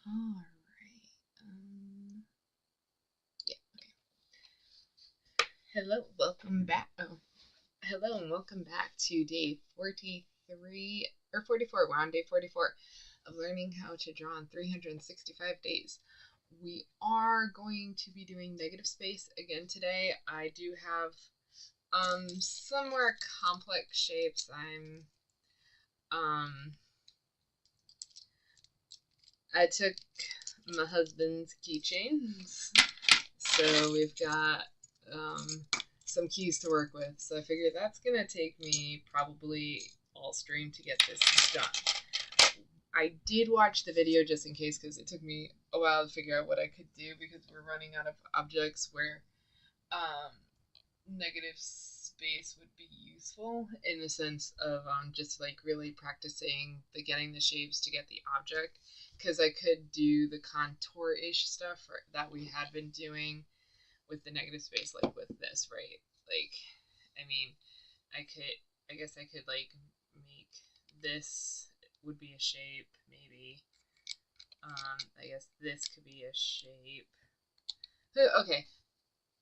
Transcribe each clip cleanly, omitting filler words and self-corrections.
All right. Yeah. Hello. Welcome back. Oh, hello and welcome back to day 43 or 44. We're on day 44 of learning how to draw in 365 days. We are going to be doing negative space again today. I do have some more complex shapes. Um I took my husband's keychains. So we've got um, some keys to work with. So I figured that's going to take me probably all stream to get this done. I did watch the video just in case because it took me a while to figure out what I could do because we're running out of objects where um, negative space would be useful in the sense of just like really practicing the getting the shapes to get the object because I could do the contour-ish stuff that we had been doing with the negative space, like with this, right? Like, I mean, I guess I could like make this would be a shape, maybe. I guess this could be a shape. Okay,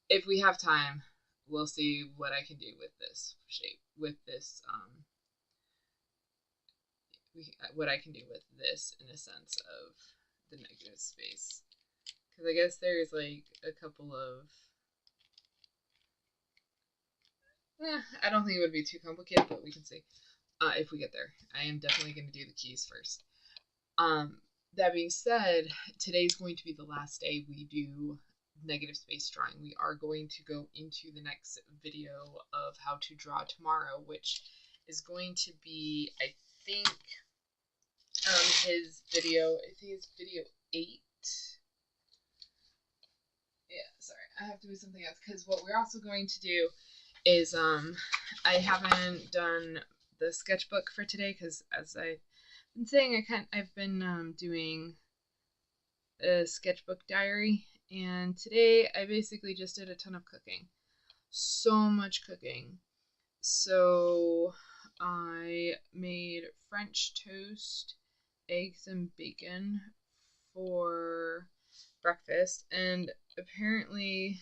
if we have time, we'll see what I can do with this shape, with this, what I can do with this in a sense of the negative space. Because I guess there's like a couple of I don't think it would be too complicated, but we can see if we get there. I am definitely going to do the keys first. Um, that being said, today's going to be the last day we do negative space drawing. We are going to go into the next video of how to draw tomorrow, which is going to be, I think, his video. I think it's video 8. Yeah, sorry, I have to do something else because what we're also going to do is I haven't done the sketchbook for today because as I've been saying, I've been doing a sketchbook diary, and today I basically just did a ton of cooking, so much cooking. So I made French toast, eggs and bacon for breakfast, and apparently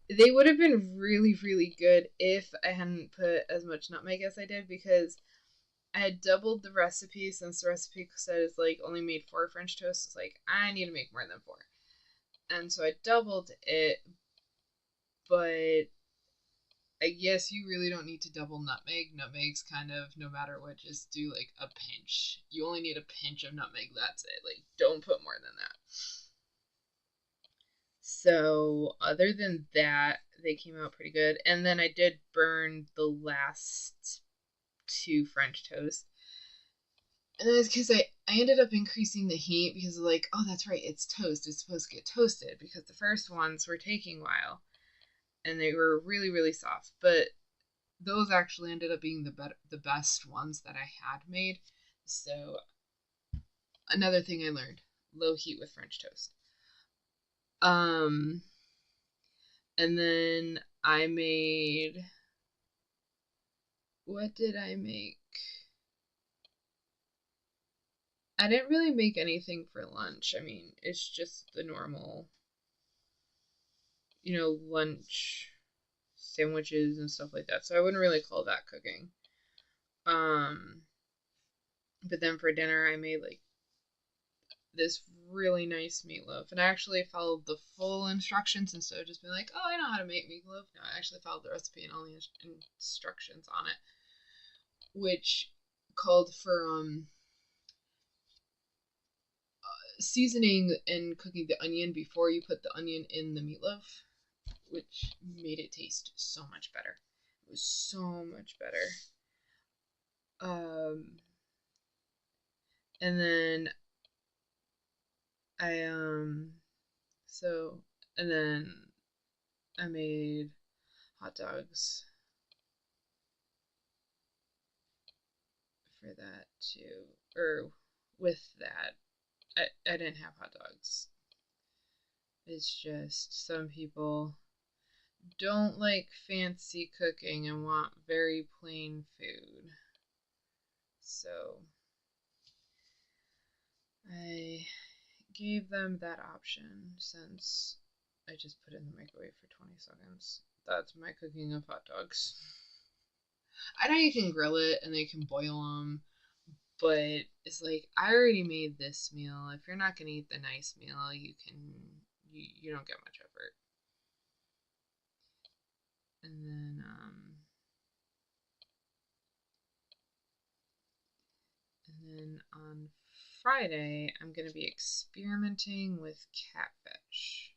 they would have been really, really good if I hadn't put as much nutmeg as I did because I had doubled the recipe since the recipe said it's like only made 4 French toasts. It's like I need to make more than 4. And so I doubled it, but I guess you really don't need to double nutmeg. Nutmeg's kind of no matter what, just do like a pinch. You only need a pinch of nutmeg, that's it. Like don't put more than that. So, other than that, they came out pretty good. And then I did burn the last 2 French toast. And that's because I ended up increasing the heat because, like, oh, that's right, it's toast. It's supposed to get toasted because the first ones were taking a while and they were really, really soft. But those actually ended up being the best ones that I had made. So, another thing I learned low heat with French toast. Um, and then I made. What did I make? I didn't really make anything for lunch. I mean, it's just the normal, lunch sandwiches and stuff like that. So I wouldn't really call that cooking. Um, but then for dinner, I made like this really nice meatloaf, and I actually followed the full instructions instead of just being like, "Oh, I know how to make meatloaf." No, I actually followed the recipe and all the instructions on it, which called for seasoning and cooking the onion before you put the onion in the meatloaf, which made it taste so much better. It was so much better. And then I so and then I made hot dogs for that too, or with that. I didn't have hot dogs. It's just some people don't like fancy cooking and want very plain food. So I gave them that option since I just put it in the microwave for 20 seconds. That's my cooking of hot dogs. I know you can grill it and they can boil them, but it's like I already made this meal. If you're not gonna eat the nice meal, you don't get much effort. And then on Friday, I'm gonna be experimenting with catfish.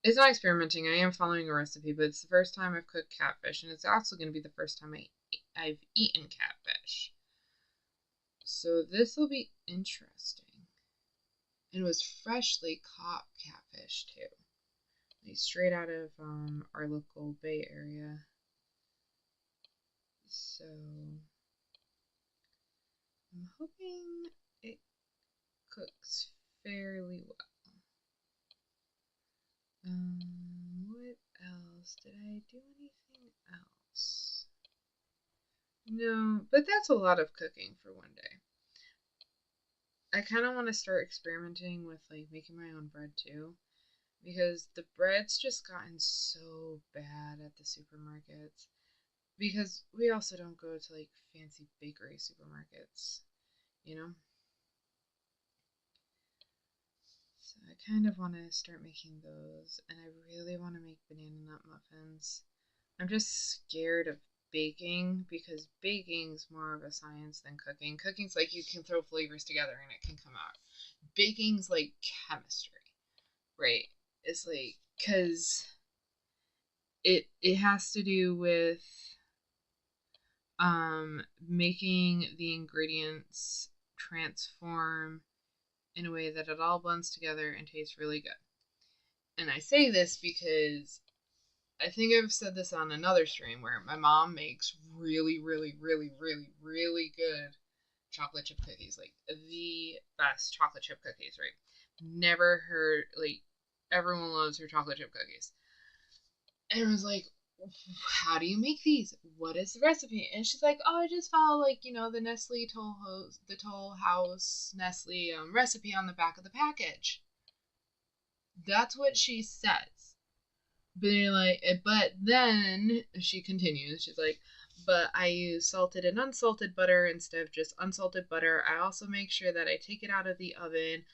It's not experimenting. I am following a recipe, but it's the first time I've cooked catfish, and it's also going to be the first time I've eaten catfish. So this will be interesting. And it was freshly caught catfish too, like straight out of our local Bay Area. So I'm hoping it cooks fairly well. What else? Did I do anything else? No, but that's a lot of cooking for one day. I kind of want to start experimenting with like making my own bread too, because the bread's just gotten so bad at the supermarkets. Because we also don't go to like fancy bakery supermarkets, you know? So I kind of want to start making those, and I really want to make banana nut muffins. I'm just scared of baking because baking's more of a science than cooking. Cooking's like you can throw flavors together and it can come out. Baking's like chemistry, right? It's like because it has to do with making the ingredients transform in a way that it all blends together and tastes really good. And I say this because I think I've said this on another stream where my mom makes really, really, really, really, really good chocolate chip cookies. Like the best chocolate chip cookies, right? Never heard, like, everyone loves her chocolate chip cookies. And I was like, how do you make these? What is the recipe? And she's like, oh, I just follow like, the Nestle Toll House Nestle recipe on the back of the package. That's what she says. But then she continues. She's like, but I use salted and unsalted butter instead of just unsalted butter. I also make sure that I take it out of the oven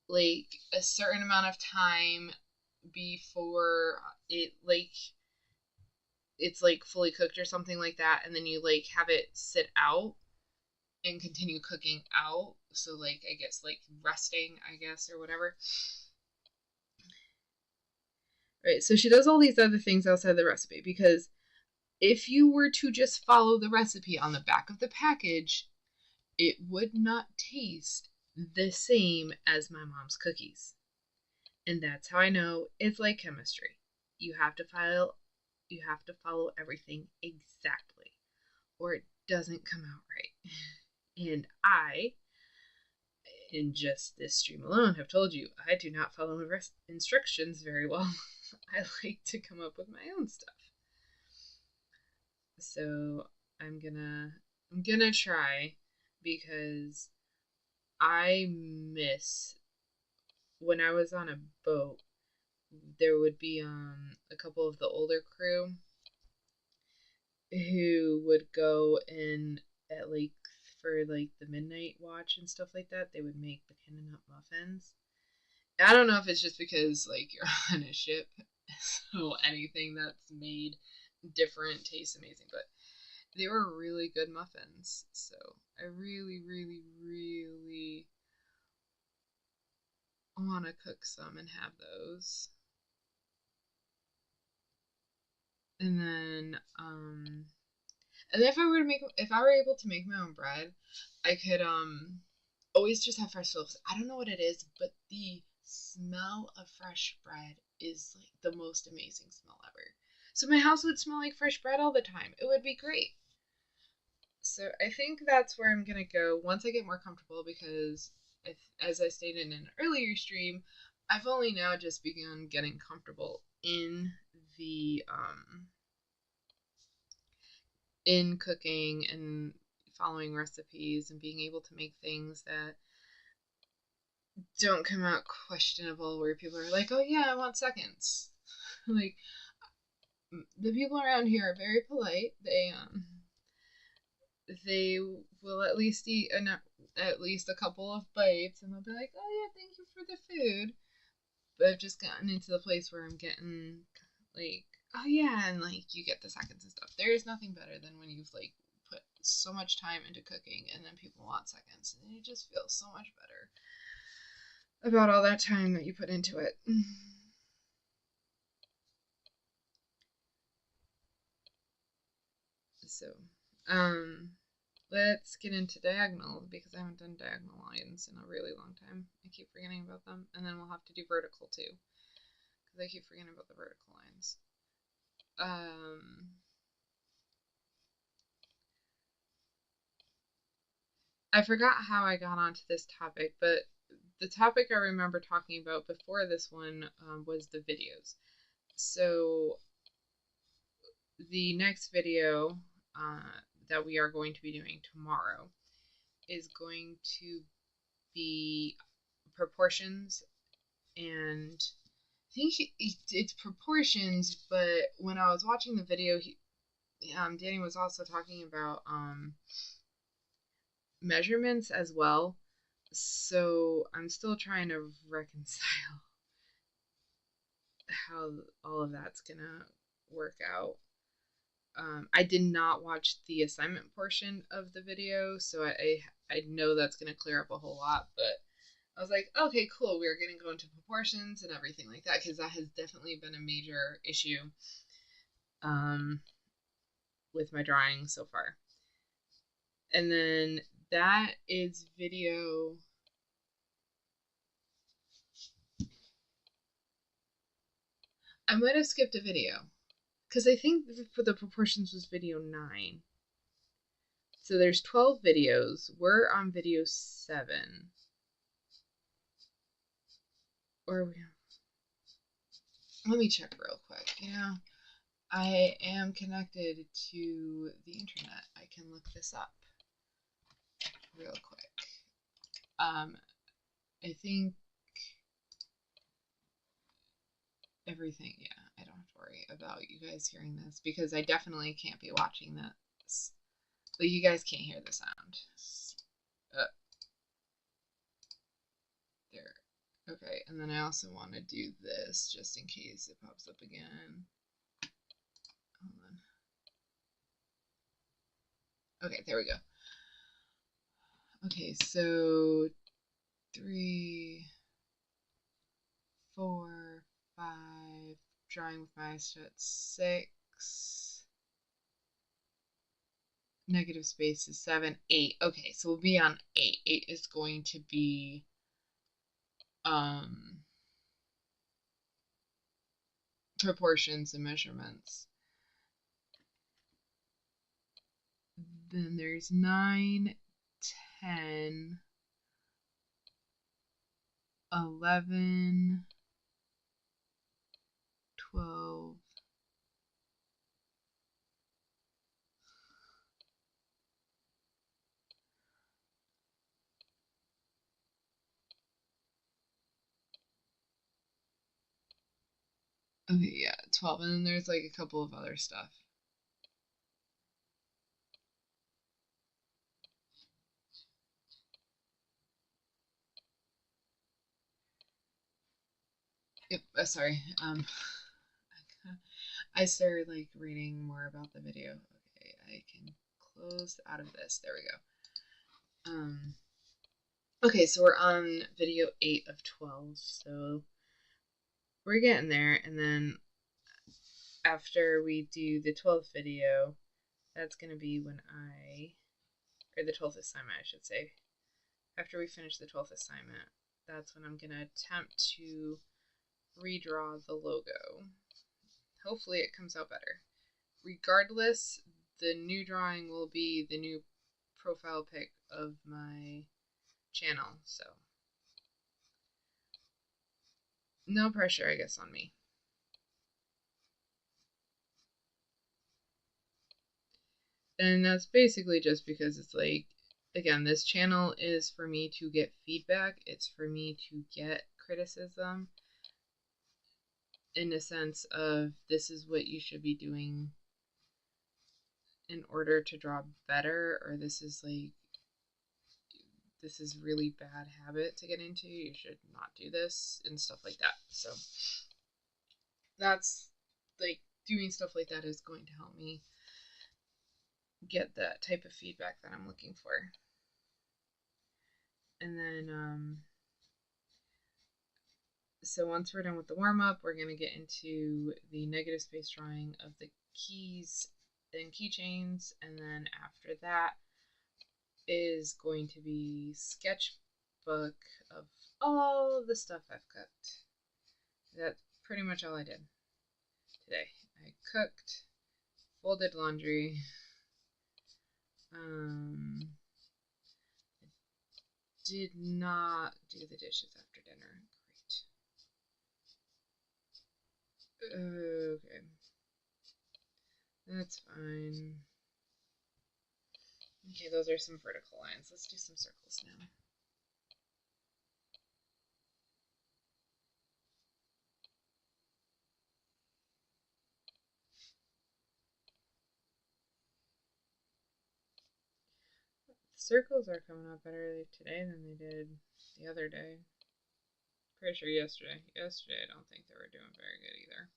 like a certain amount of time before it's like fully cooked or something like that, and then you like have it sit out and continue cooking out. So like I guess like resting, I guess, or whatever. Right, so she does all these other things outside the recipe because if you were to just follow the recipe on the back of the package, it would not taste the same as my mom's cookies. And that's how I know it's like chemistry. You have to follow everything exactly or it doesn't come out right. And I, in just this stream alone, have told you I do not follow instructions very well. I like to come up with my own stuff. So I'm gonna try because I miss when I was on a boat. There would be a couple of the older crew who would go in at like for like the midnight watch and stuff like that. They would make banana nut muffins. I don't know if it's just because like you're on a ship, so anything that's made different tastes amazing, but they were really good muffins. So I really, really, really want to cook some and have those. And then, and if I were able to make my own bread, I could always just have fresh loaves. I don't know what it is, but the smell of fresh bread is like the most amazing smell ever. So my house would smell like fresh bread all the time. It would be great. So I think that's where I'm gonna go once I get more comfortable because, as I stated in an earlier stream, I've only now just begun getting comfortable the in cooking and following recipes and being able to make things that don't come out questionable, where people are like, oh yeah, I want seconds. Like, the people around here are very polite. They will at least eat at least a couple of bites, and they'll be like, oh yeah, thank you for the food. But I've just gotten into the place where I'm getting like, oh yeah, and like you get the seconds and stuff. There is nothing better than when you've like put so much time into cooking and then people want seconds, and you just feel so much better about all that time that you put into it. So, um, let's get into diagonal because I haven't done diagonal lines in a really long time. I keep forgetting about them, and then we'll have to do vertical too because I keep forgetting about the vertical lines. I forgot how I got onto this topic, but the topic I remember talking about before this one was the videos. So the next video that we are going to be doing tomorrow is going to be proportions, and I think it's proportions, but when I was watching the video, Danny was also talking about measurements as well. So I'm still trying to reconcile how all of that's gonna work out. I did not watch the assignment portion of the video, so I know that's gonna clear up a whole lot. But I was like, okay, cool. We're gonna go into proportions and everything like that because that has definitely been a major issue um, with my drawing so far. And then that is video. I might have skipped a video because I think for the proportions was video 9. So there's 12 videos. We're on video 7. Or we let me check real quick. I am connected to the internet. I can look this up real quick. I think everything, yeah, I don't have to worry about you guys hearing this because I definitely can't be watching this. But you guys can't hear the sound. There. Okay, and then I also want to do this just in case it pops up again. Hold on. Okay, there we go. Okay, so 3, 4, 5, drawing with my eyes shut, 6, negative space is 7, 8. Okay, so we'll be on 8. 8 is going to be proportions and measurements. Then there's 9, 10, 11, 12, okay, yeah, 12, and then there's like a couple of other stuff. Yep, sorry. I started like reading more about the video. Okay, I can close out of this. There we go. Okay, so we're on video 8 of 12, so we're getting there, and then after we do the 12th video, that's going to be when or the 12th assignment, I should say. After we finish the 12th assignment, that's when I'm going to attempt to redraw the logo. Hopefully it comes out better. Regardless, the new drawing will be the new profile pic of my channel, so no pressure, I guess, on me. And that's basically just because it's like again, this channel is for me to get feedback. It's for me to get criticism in the sense of this is what you should be doing in order to draw better, or this is really bad habit to get into. You should not do this and stuff like that. So that's like doing stuff like that is going to help me get that type of feedback that I'm looking for. And then so once we're done with the warm-up, we're going to get into the negative space drawing of the keys and keychains, and then after that is going to be sketchbook of all the stuff I've cooked. That's pretty much all I did today. I cooked, folded laundry, did not do the dishes after dinner. Great. Okay. That's fine. Okay, those are some vertical lines. Let's do some circles now. Circles are coming out better today than they did the other day. Pretty sure yesterday. Yesterday, I don't think they were doing very good either.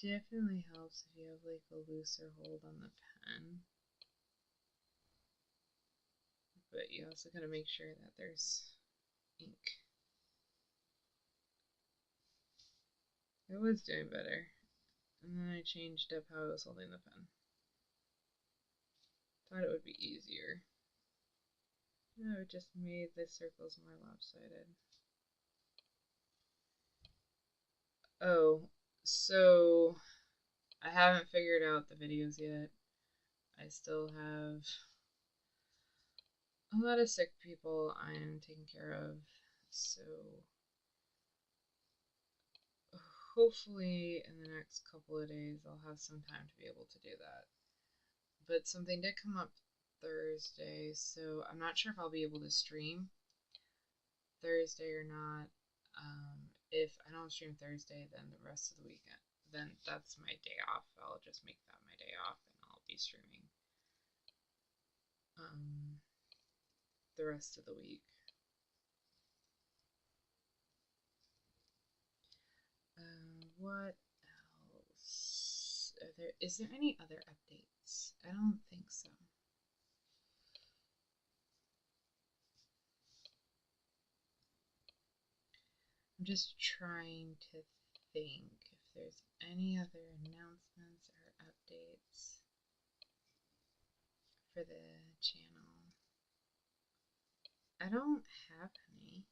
Definitely helps if you have like a looser hold on the pen. But you also gotta make sure that there's ink. It was doing better. And then I changed up how I was holding the pen. Thought it would be easier. No, it just made the circles more lopsided. Oh, so I haven't figured out the videos yet. I still have a lot of sick people I am taking care of, so hopefully in the next couple of days I'll have some time to be able to do that. But something did come up Thursday, so I'm not sure if I'll be able to stream Thursday or not. If I don't stream Thursday, then the rest of the weekend, then that's my day off. I'll just make that my day off and I'll be streaming the rest of the week. What else? Is there any other updates? I don't think so. I'm just trying to think if there's any other announcements or updates for the channel. I don't have any.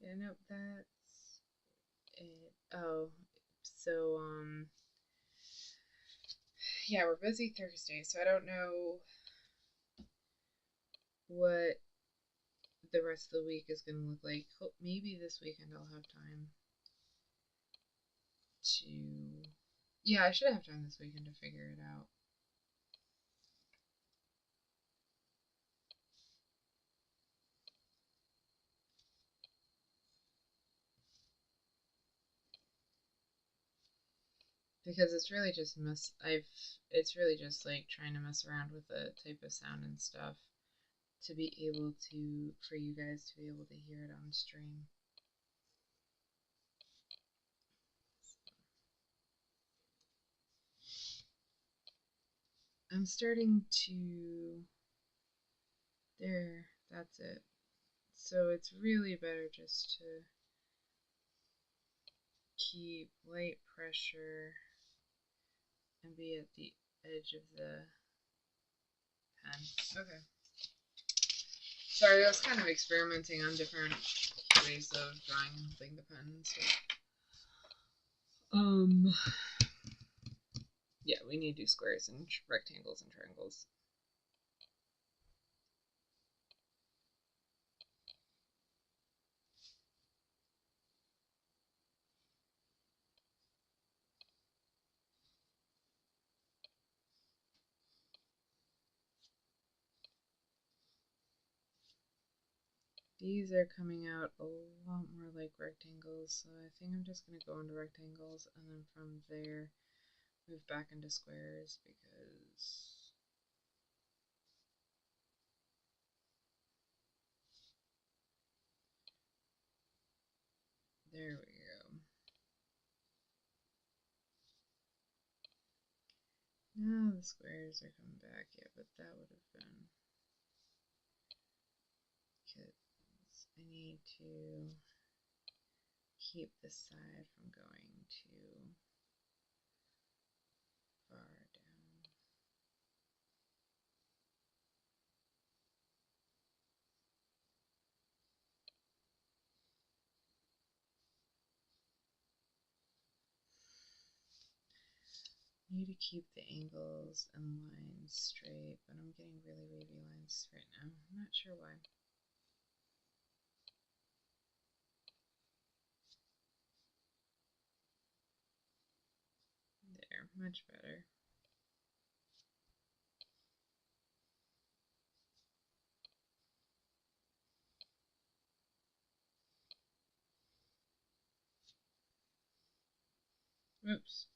Yeah, nope, that's it. Oh, so, yeah, we're busy Thursday, so I don't know what the rest of the week is going to look like. Maybe this weekend I'll have time to... Yeah, I should have time this weekend to figure it out. Because it's really just it's really just like trying to mess around with the type of sound and stuff to be able to, for you guys to be able to hear it on stream. I'm starting to, there, that's it. So it's really better just to keep light pressure and be at the edge of the pen. Okay. Sorry, I was kind of experimenting on different ways of drawing and holding the pen and stuff. Yeah, we need to do squares and rectangles and triangles. These are coming out a lot more like rectangles, so I think I'm just going to go into rectangles and then from there move back into squares because there we go. Now the squares are coming back, yeah, but that would have been because I need to keep this side from going too far down. Need to keep the angles and lines straight, but I'm getting really wavy lines right now. I'm not sure why. There, much better. Oops.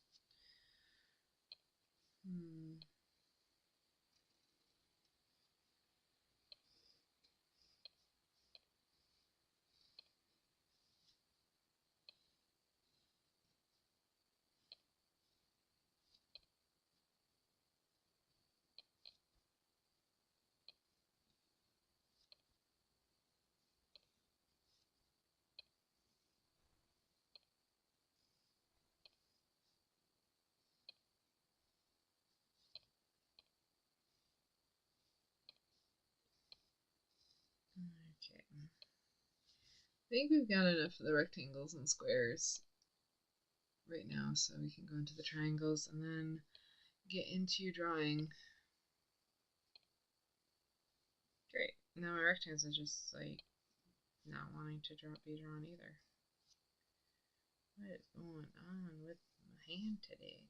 Okay. I think we've got enough of the rectangles and squares right now, so we can go into the triangles and then get into drawing. Great. Now my rectangles are just like not wanting to be drawn either. What is going on with my hand today?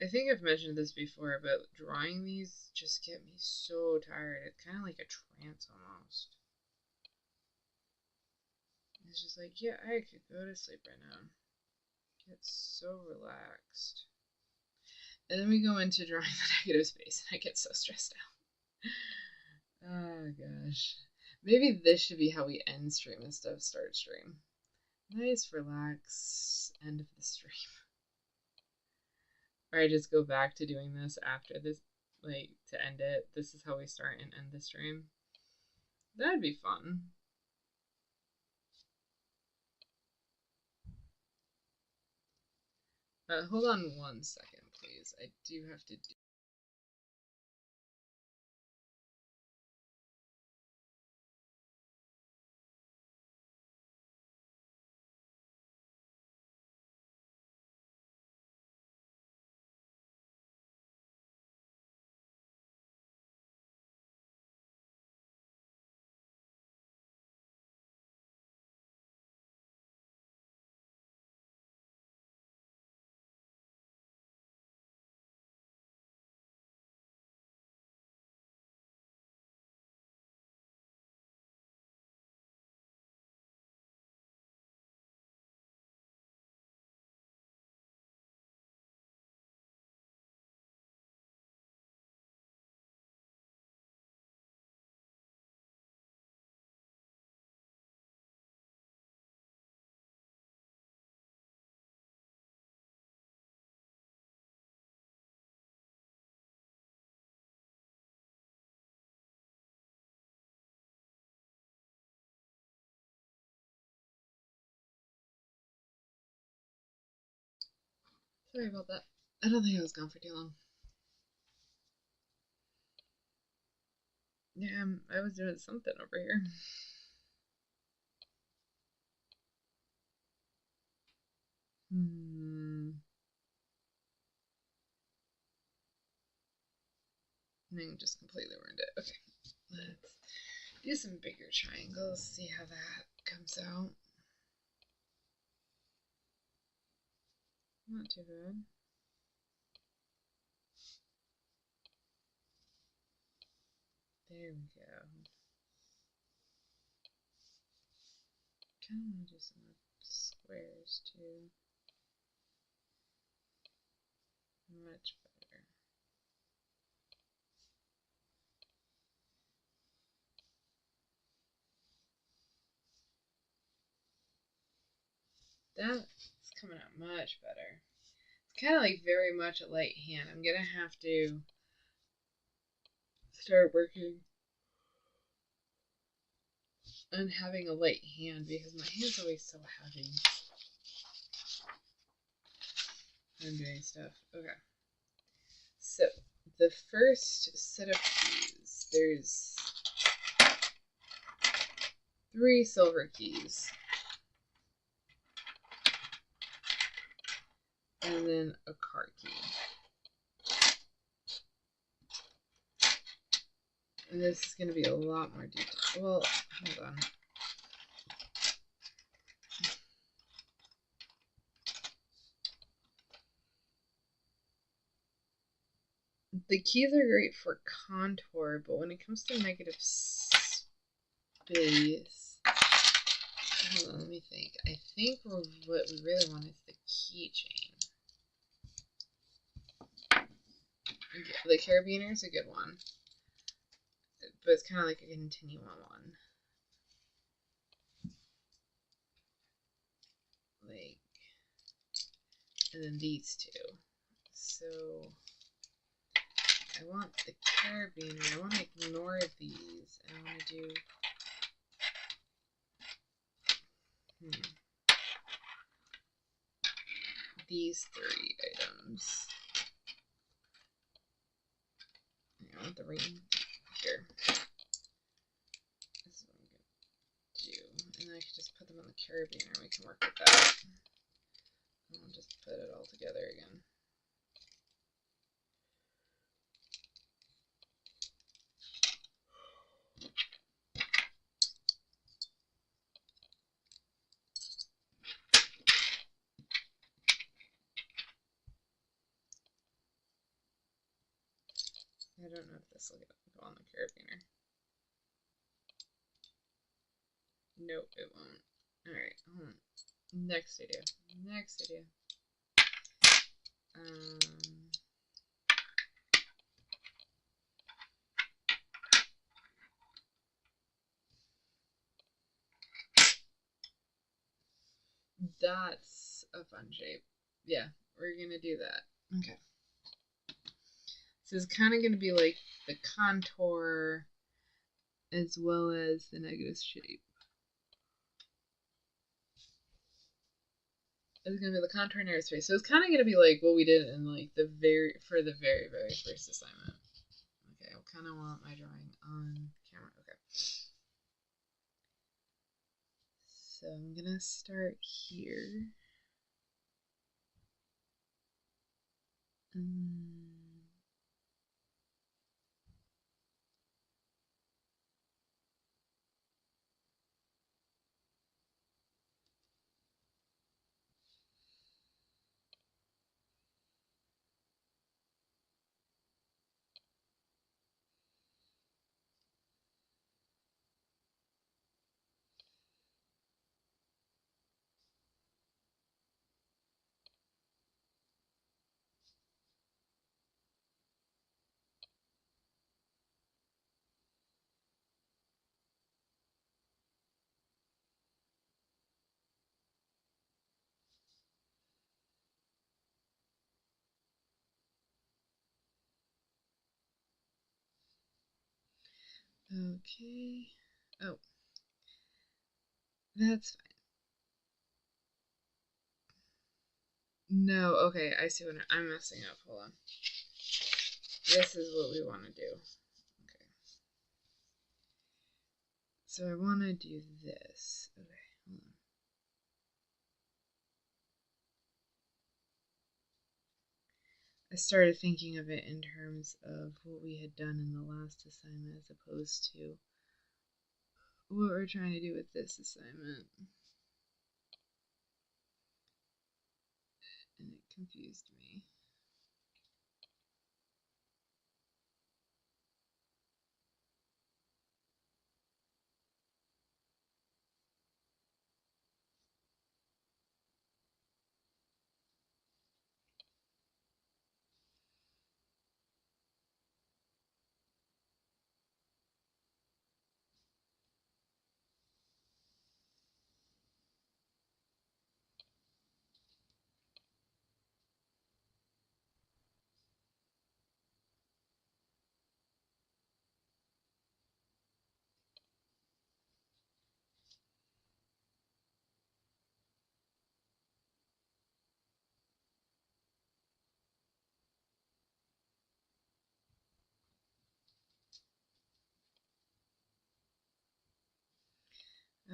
I think I've mentioned this before, but drawing these just get me so tired. It's kind of like a trance almost. It's just like, yeah, I could go to sleep right now. Get so relaxed. And then we go into drawing the negative space, and I get so stressed out. Oh gosh. Maybe this should be how we end stream instead of start stream. Nice, relaxed end of the stream. Or I just go back to doing this after this, like, to end it. This is how we start and end the stream. That'd be fun. Hold on 1 second, please. I do have to do. Sorry about that. I don't think I was gone for too long. Yeah, I was doing something over here. I think just completely ruined it. Okay, let's do some bigger triangles, see how that comes out. Not too bad. There we go. Kind of want to do some more squares too. Much better. That's coming out much better. It's kind of like very much a light hand. I'm gonna have to start working on having a light hand because my hand's always so heavy when I'm doing stuff. Okay. So the first set of keys, there's 3 silver keys. And then a card key. And this is going to be a lot more detailed. Well, hold on. The keys are great for contour, but when it comes to negative space, hold on, let me think. I think what we really want is the keychain. The carabiner is a good one, but it's kind of like a continuum one. Like, and then these 2. So I want the carabiner. I want to ignore these. I want to do these 3 items. I want the ring here. This is what I'm going to do. And then I can just put them on the carabiner and we can work with that. And I'll just put it all together again. I don't know if this will go on the carabiner. Nope, it won't. Alright, hold on. Next idea. That's a fun shape. Yeah, we're gonna do that. Okay. So it's kind of gonna be like the contour as well as the negative shape. It's gonna be the contour and negative space. So it's kind of gonna be like what we did in like the very first assignment. Okay, I kind of want my drawing on camera. Okay. So I'm gonna start here. Okay. Oh. That's fine. No, okay, I see what I'm messing up. Hold on. This is what we want to do. Okay. So I want to do this. Okay, hold on. I started thinking of it in terms of what we had done in the last assignment as opposed to what we're trying to do with this assignment. And it confused me.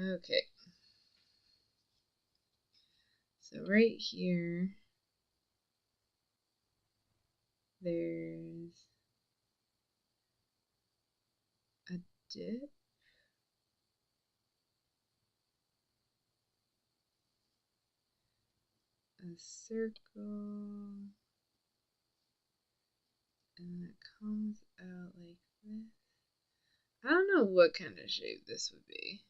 Okay. So right here, there's a dip. A circle. And it comes out like this. I don't know what kind of shape this would be.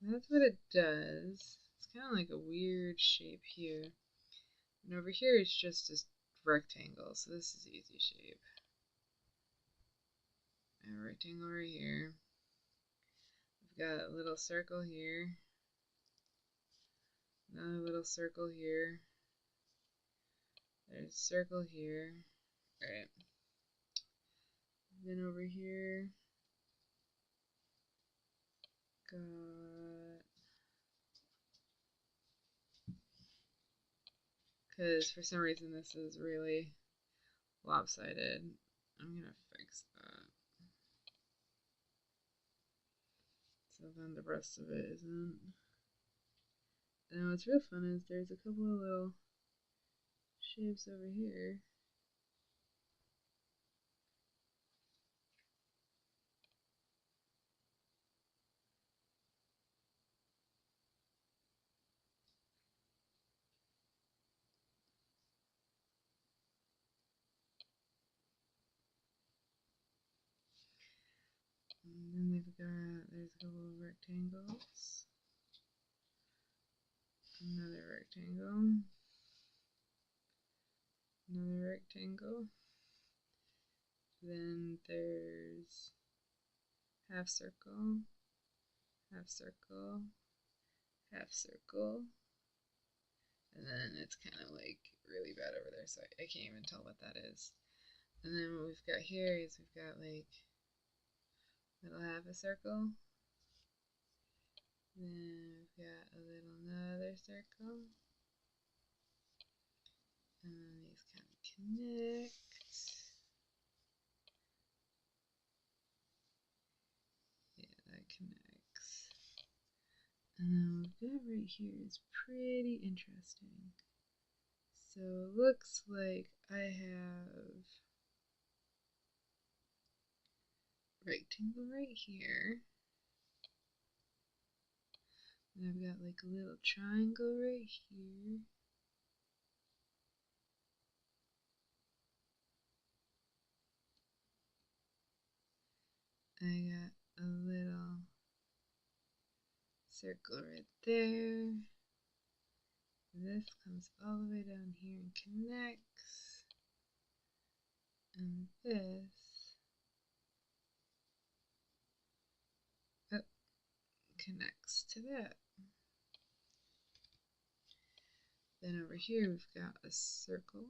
That's what it does. It's kind of like a weird shape here. And over here it's just a rectangle, so this is easy shape. A rectangle right here. We've got a little circle here. Another little circle here. There's a circle here. Alright. Then over here, got because for some reason this is really lopsided. I'm gonna fix that. So then the rest of it isn't. And what's real fun is there's a couple of little shapes over here. And then there's a couple of rectangles. Another rectangle. Another rectangle. Then there's half circle, half circle, half circle. And then it's kind of like really bad over there, so I can't even tell what that is. And then what we've got here is we've got like little half a circle. Then we've got a little another circle. And then these kind of connect. Yeah, that connects. And then what we've got right here is pretty interesting. So it looks like I have rectangle right here. And I've got like a little triangle right here. I got a little circle right there. This comes all the way down here and connects. And this connects to that. Then over here we've got a circle.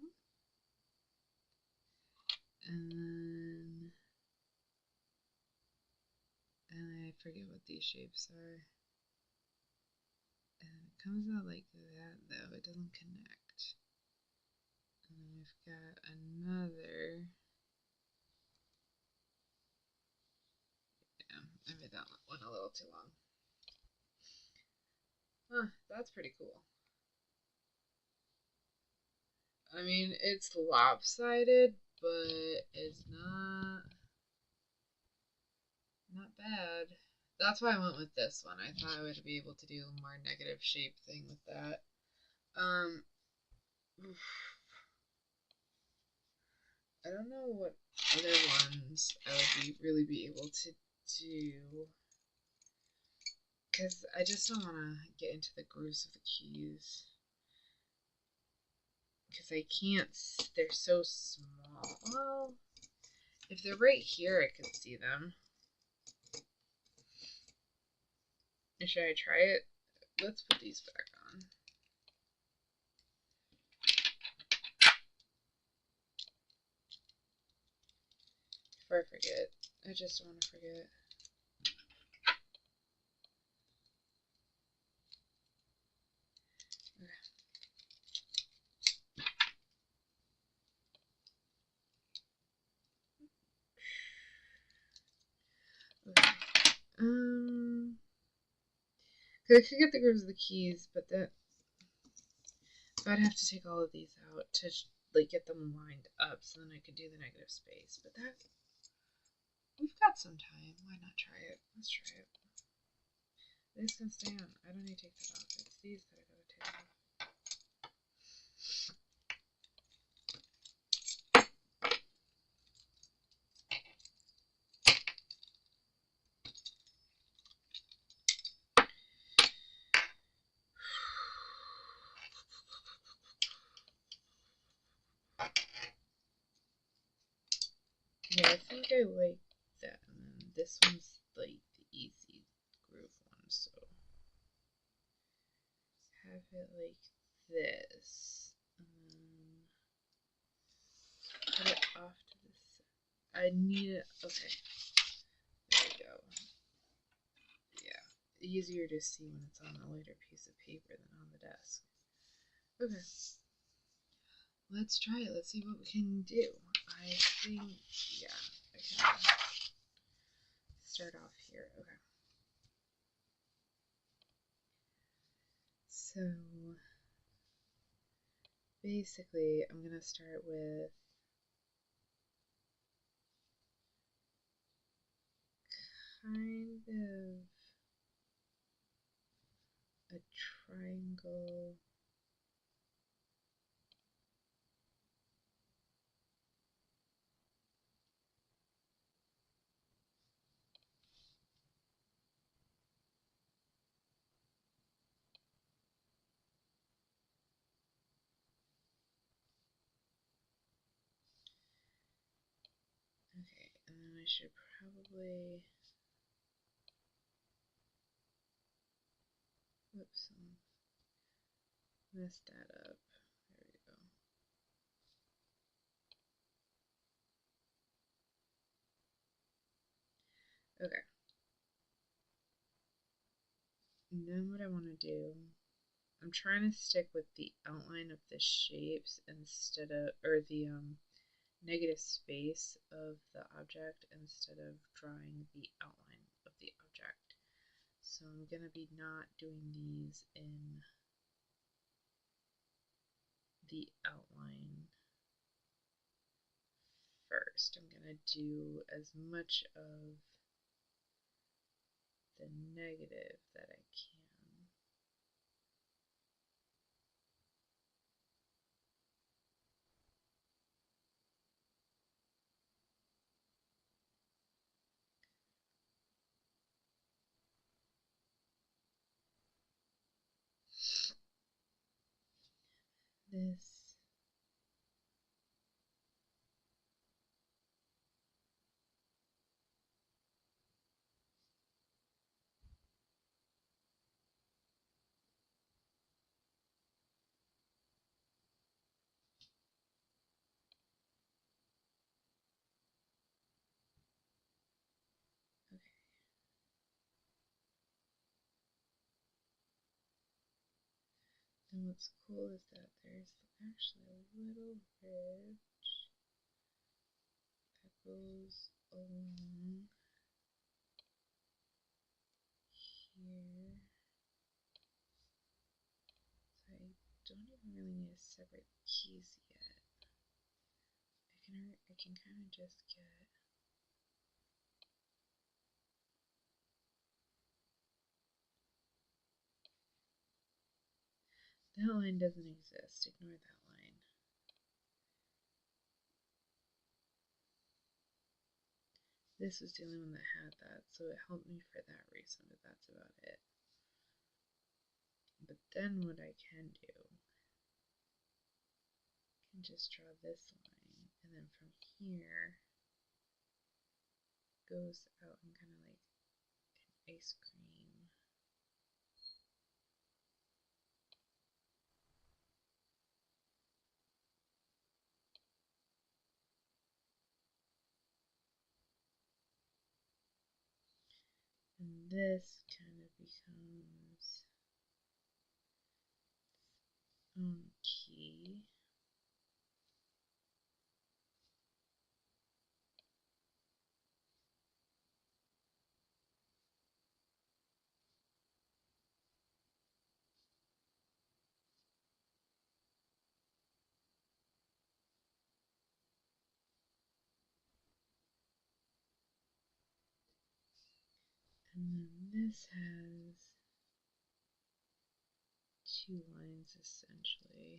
And I forget what these shapes are. And it comes out like that though, it doesn't connect. And then we've got another. Yeah, I made that one a little too long. Huh, that's pretty cool. I mean, it's lopsided, but it's not bad. That's why I went with this one. I thought I would be able to do a more negative shape thing with that. I don't know what other ones I would really be able to do. Because I just don't want to get into the grooves of the keys. Because I can't, they're so small. Well, if they're right here, I can see them. Should I try it? Let's put these back on. Before I forget. I just don't want to forget. I could get the grooves of the keys, but that I'd have to take all of these out to like get them lined up, so then I could do the negative space. But that we've got some time. Why not try it? Let's try it. This can stay on. I don't need to take that off. It's these that I gotta take off. Yeah, I think I like that. And then this one's like the easy groove one, so have it like this. Put it off to the side. I need it. Okay. There we go. Yeah. Easier to see when it's on a lighter piece of paper than on the desk. Okay. Let's try it. Let's see what we can do. I think, yeah, I can start off here. Okay. So, basically, I'm going to start with kind of a triangle. Okay, and then I should probably, whoops, mess that up. There we go. Okay. And then what I want to do, I'm trying to stick with the outline of the shapes instead of, or the negative space of the object instead of drawing the outline of the object. So I'm going to be not doing these in the outline first. I'm going to do as much of the negative that I can. This. Okay. And what's cool is that there's actually a little ridge that goes along here. So I don't even really need to separate the keys yet. I can kind of just get that line doesn't exist. Ignore that line. This was the only one that had that, so it helped me for that reason, but that's about it. But then what I can do, I can just draw this line, and then from here goes out in kind of like an ice cream. And this kind of becomes key. And then this has two lines essentially.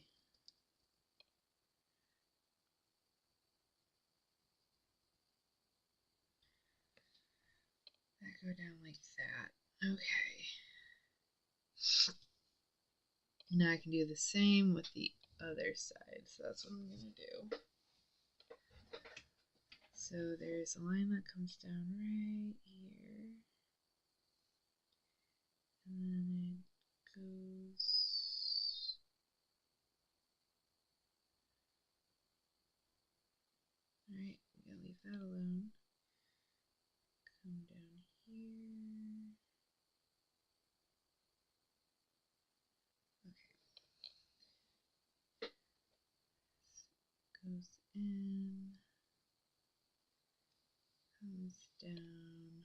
That go down like that. Okay. Now I can do the same with the other side. So that's what I'm going to do. So there's a line that comes down right here. And then it goes. Alright, I'm going to leave that alone. Come down here. Okay. Goes in. Comes down.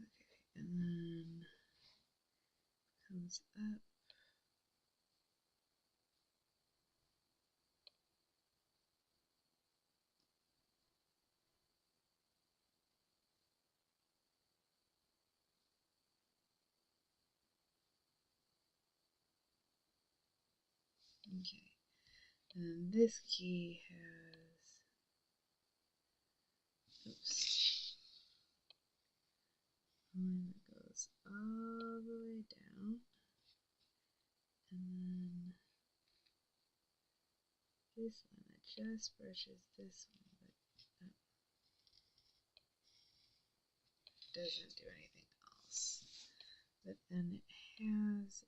Okay, and then comes up. Okay, and then this key has, oops, one that goes all the way down, and then this one that just brushes this one, but doesn't do anything else. But then it has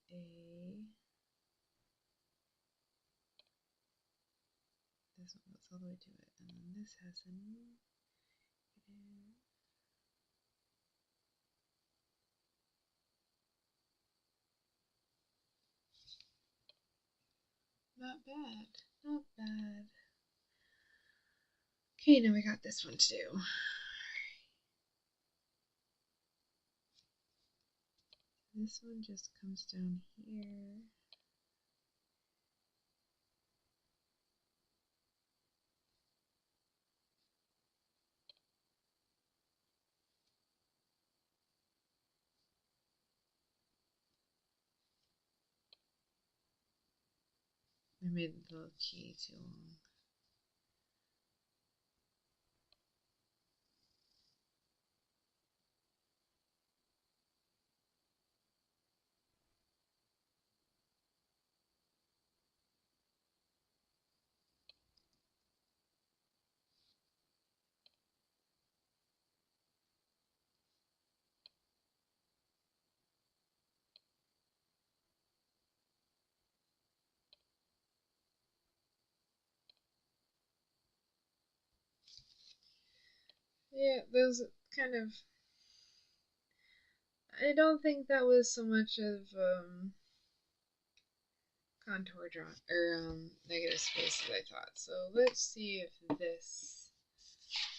this one goes all the way to it, and then this has a negative. Not bad, not bad. Okay, now we got this one to do. This one just comes down here. I made the little key too long. Yeah, those kind of. I don't think that was so much of contour draw or negative space as I thought. So let's see if this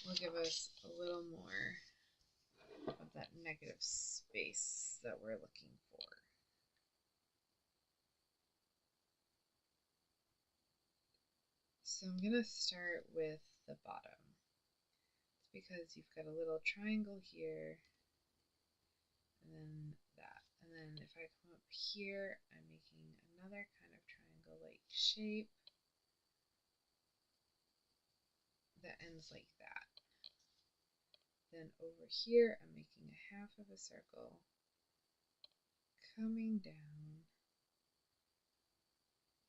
will give us a little more of that negative space that we're looking for. So I'm gonna start with the bottom. It's because you've got a little triangle here, and then that. And then if I come up here, I'm making another kind of triangle-like shape that ends like that. Then over here, I'm making a half of a circle, coming down,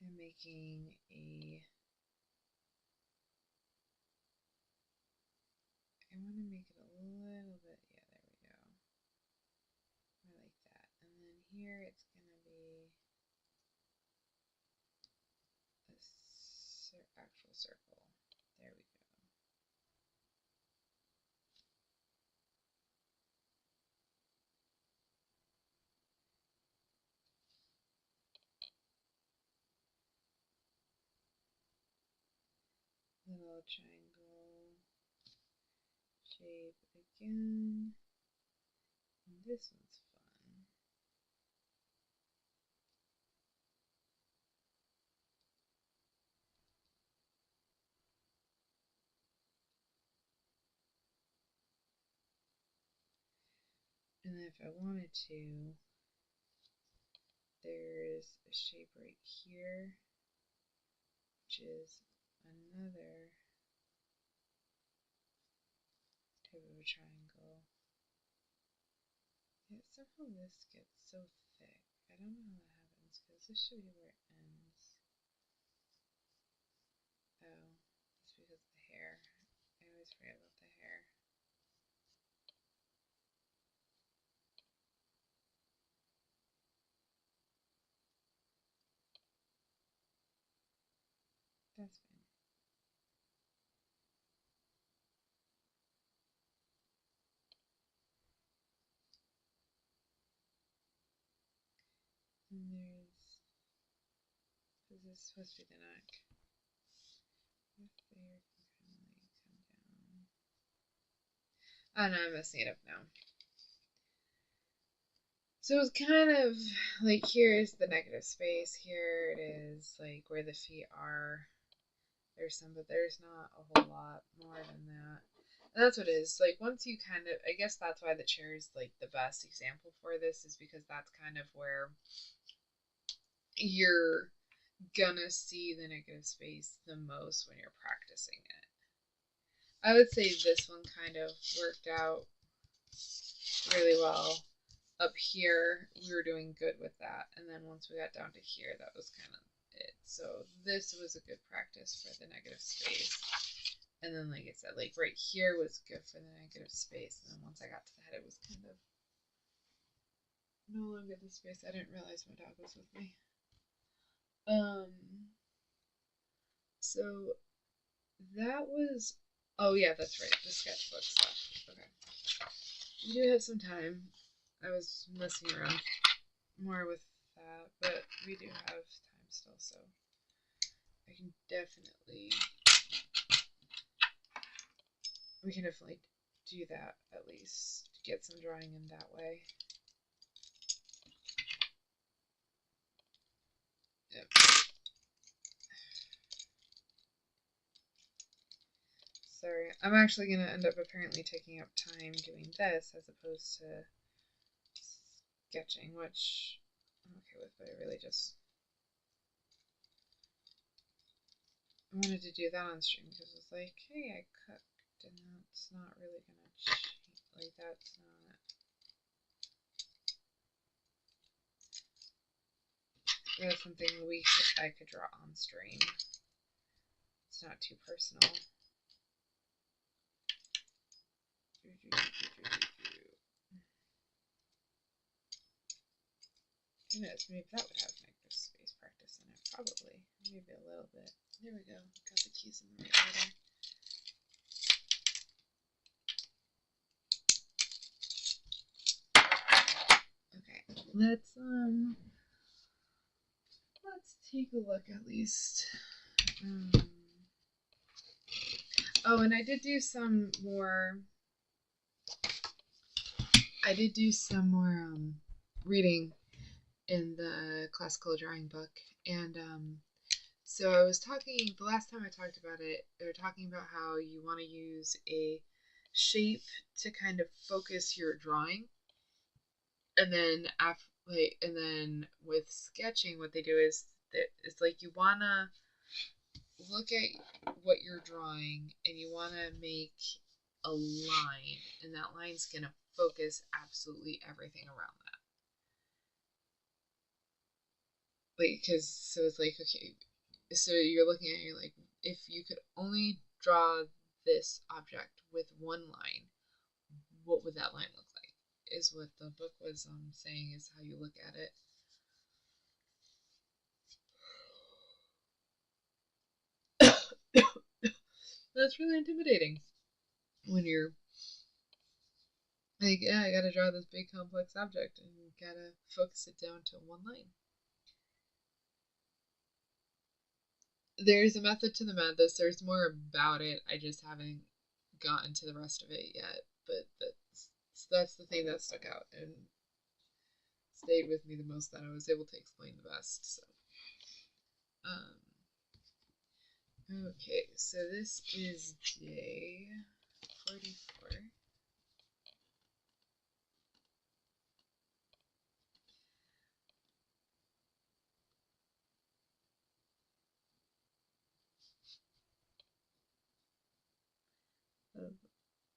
and making a, I want to make it a little bit, yeah, there we go, more like that. And then here it's going to be a actual circle. There we go. Little triangle shape again. And this one's fun. then if I wanted to, there's a shape right here, which is another type of a triangle. Yeah, somehow this gets so thick. I don't know how that happens, because this should be where it ends. Oh, it's because of the hair. I always forget about the hair. That's fine. And there's, because this is supposed to be the neck. If the hair can kind of like come down. Oh no, I'm messing it up now. So it's kind of like, here's the negative space. Here it is, like where the feet are. There's some, but there's not a whole lot more than that. And that's what it is. Like, once you kind of, I guess that's why the chair is like the best example for this, is because that's kind of where you're gonna see the negative space the most when you're practicing it. I would say this one kind of worked out really well. Up here, we were doing good with that, and then once we got down to here, that was kind of it. So this was a good practice for the negative space. And then, like I said, like right here was good for the negative space, and then once I got to the head, it was kind of no longer the space. I didn't realize my dog was with me. So that was, oh yeah, that's right, the sketchbook stuff. Okay. We do have some time. I was messing around more with that, but we do have time still, so we can definitely do that, at least to get some drawing in that way. Yep. Sorry, I'm actually going to end up apparently taking up time doing this as opposed to sketching, which I'm okay with, but I really just I wanted to do that on stream because it was like, hey, I cooked, and that's not really going to change, like, that's something I could draw on stream. It's not too personal. Goodness, maybe that would have negative space practice in it. Probably. Maybe a little bit. There we go. Got the keys in the right order. Okay. Let's take a look at least. Oh, and I did do some more reading in the classical drawing book, and so I was talking, the last time I talked about it, they were talking about how you want to use a shape to kind of focus your drawing, and then with sketching, what they do is that it's like you want to look at what you're drawing and you want to make a line, and that line's going to focus absolutely everything around that. Like, because, so it's like, okay, so you're looking at it, you're like, if you could only draw this object with one line, what would that line look like? Is what the book was saying, is how you look at it. That's really intimidating when you're like, yeah, I gotta draw this big complex object and you gotta focus it down to one line. There's a method to the madness. There's more about it. I just haven't gotten to the rest of it yet. But that's the thing that stuck out and stayed with me the most, that I was able to explain the best. So, okay, so this is day 44.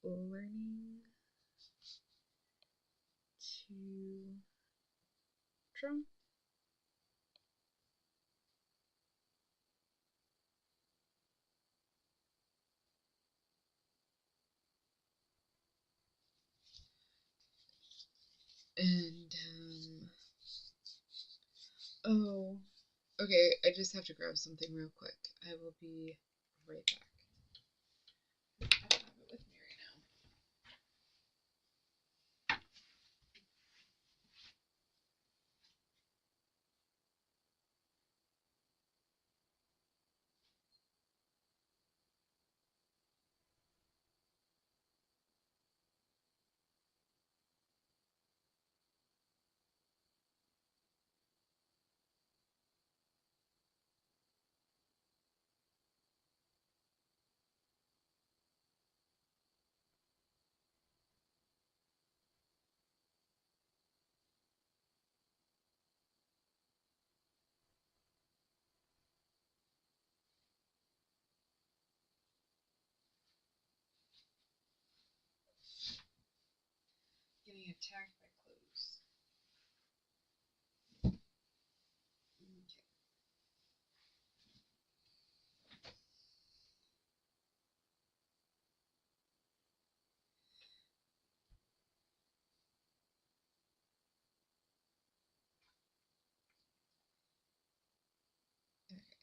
learning to drum. And, oh, okay, I just have to grab something real quick. I will be right back. I don't have it with me right now. Getting attacked by clothes. Okay.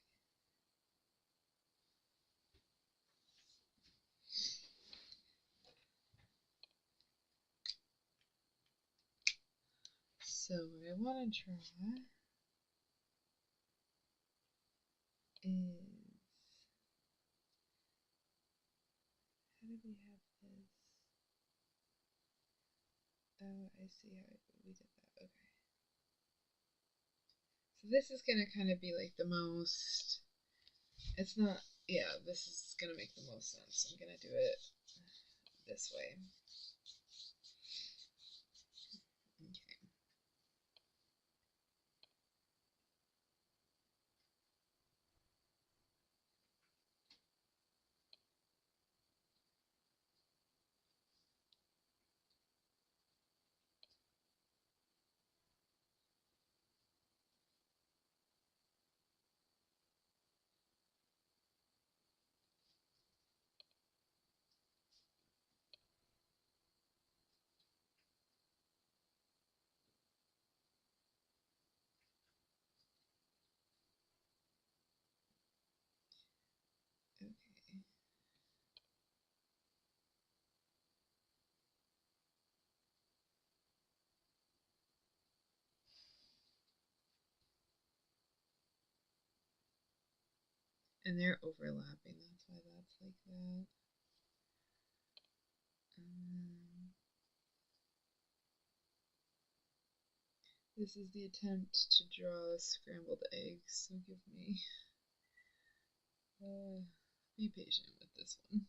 So what I want to try is, how did we have this? Oh, I see how we did that. Okay. So this is gonna kind of be like the most, it's not, yeah, this is gonna make the most sense. I'm gonna do it this way. Okay. Okay. And they're overlapping, that's why that's like that. This is the attempt to draw scrambled eggs, so give me, be patient with this one.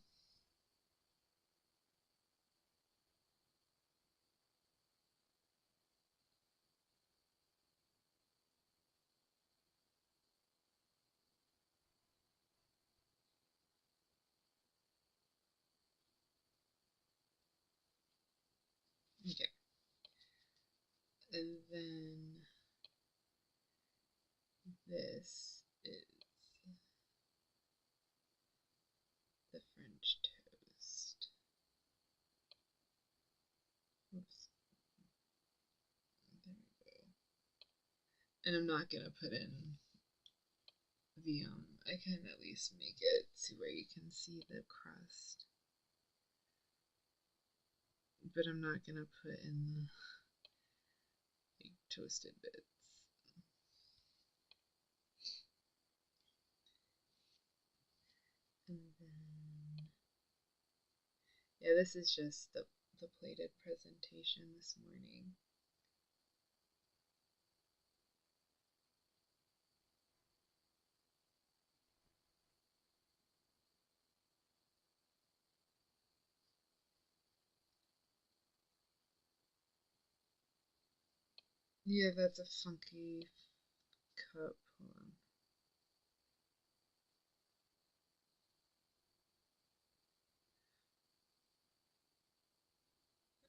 Okay. And then this is the French toast. Oops. There we go. And I'm not gonna put in the, I can at least make it to where you can see the crust. But I'm not gonna put in the toasted bits. And then, yeah, this is just the plated presentation this morning. Yeah, that's a funky cup. Hold on.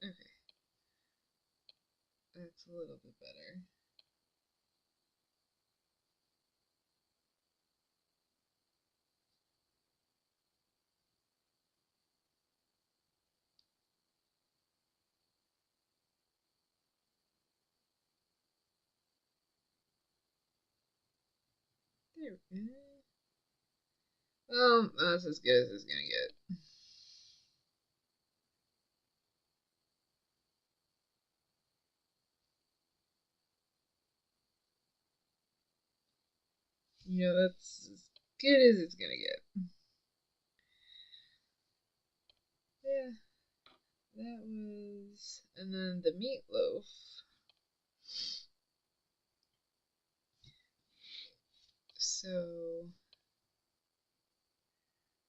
Okay. That's a little bit better. There we go. That's as good as it's gonna get. You know, that's as good as it's gonna get. Yeah, that was. And then the meatloaf. So,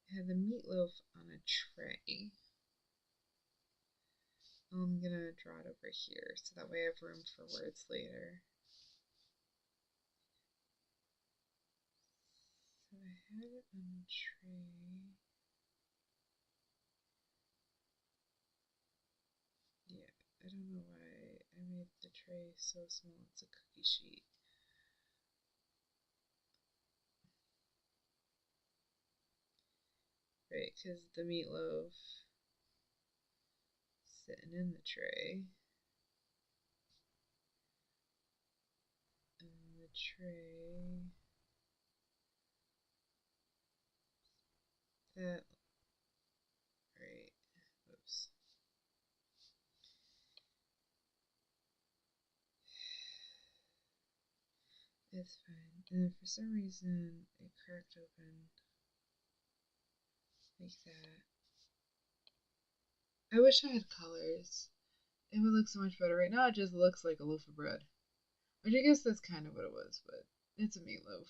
I had the meatloaf on a tray. I'm gonna draw it over here so that way I have room for words later. So I had it on a tray. Yeah, I don't know why I made the tray so small. It's a cookie sheet. Right, because the meatloaf sitting in the tray. And the tray. That. Right. Oops. It's fine. And for some reason, it cracked open like that. I wish I had colors. It would look so much better. Right now, it just looks like a loaf of bread. Which I guess that's kind of what it was, but it's a meatloaf.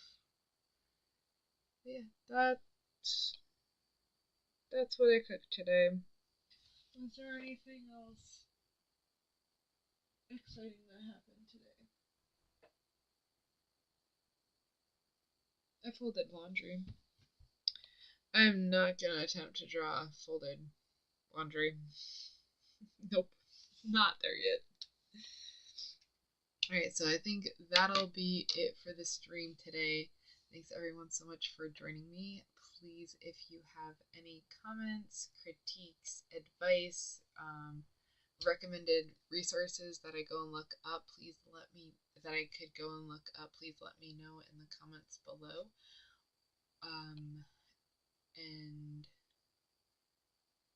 Yeah, that's what I cooked today. Was there anything else exciting that happened today? I folded laundry. I'm not gonna attempt to draw folded laundry. Nope, not there yet. Alright, so I think that'll be it for the stream today. Thanks everyone so much for joining me. Please, if you have any comments, critiques, advice, recommended resources that I go and look up, please let me please let me know in the comments below. And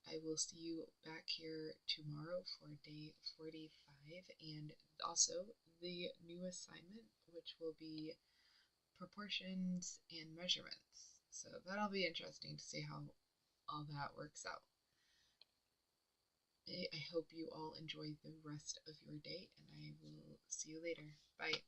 I will see you back here tomorrow for day 45 and also the new assignment, which will be proportions and measurements. So that'll be interesting to see how all that works out. I hope you all enjoy the rest of your day, and I will see you later. Bye.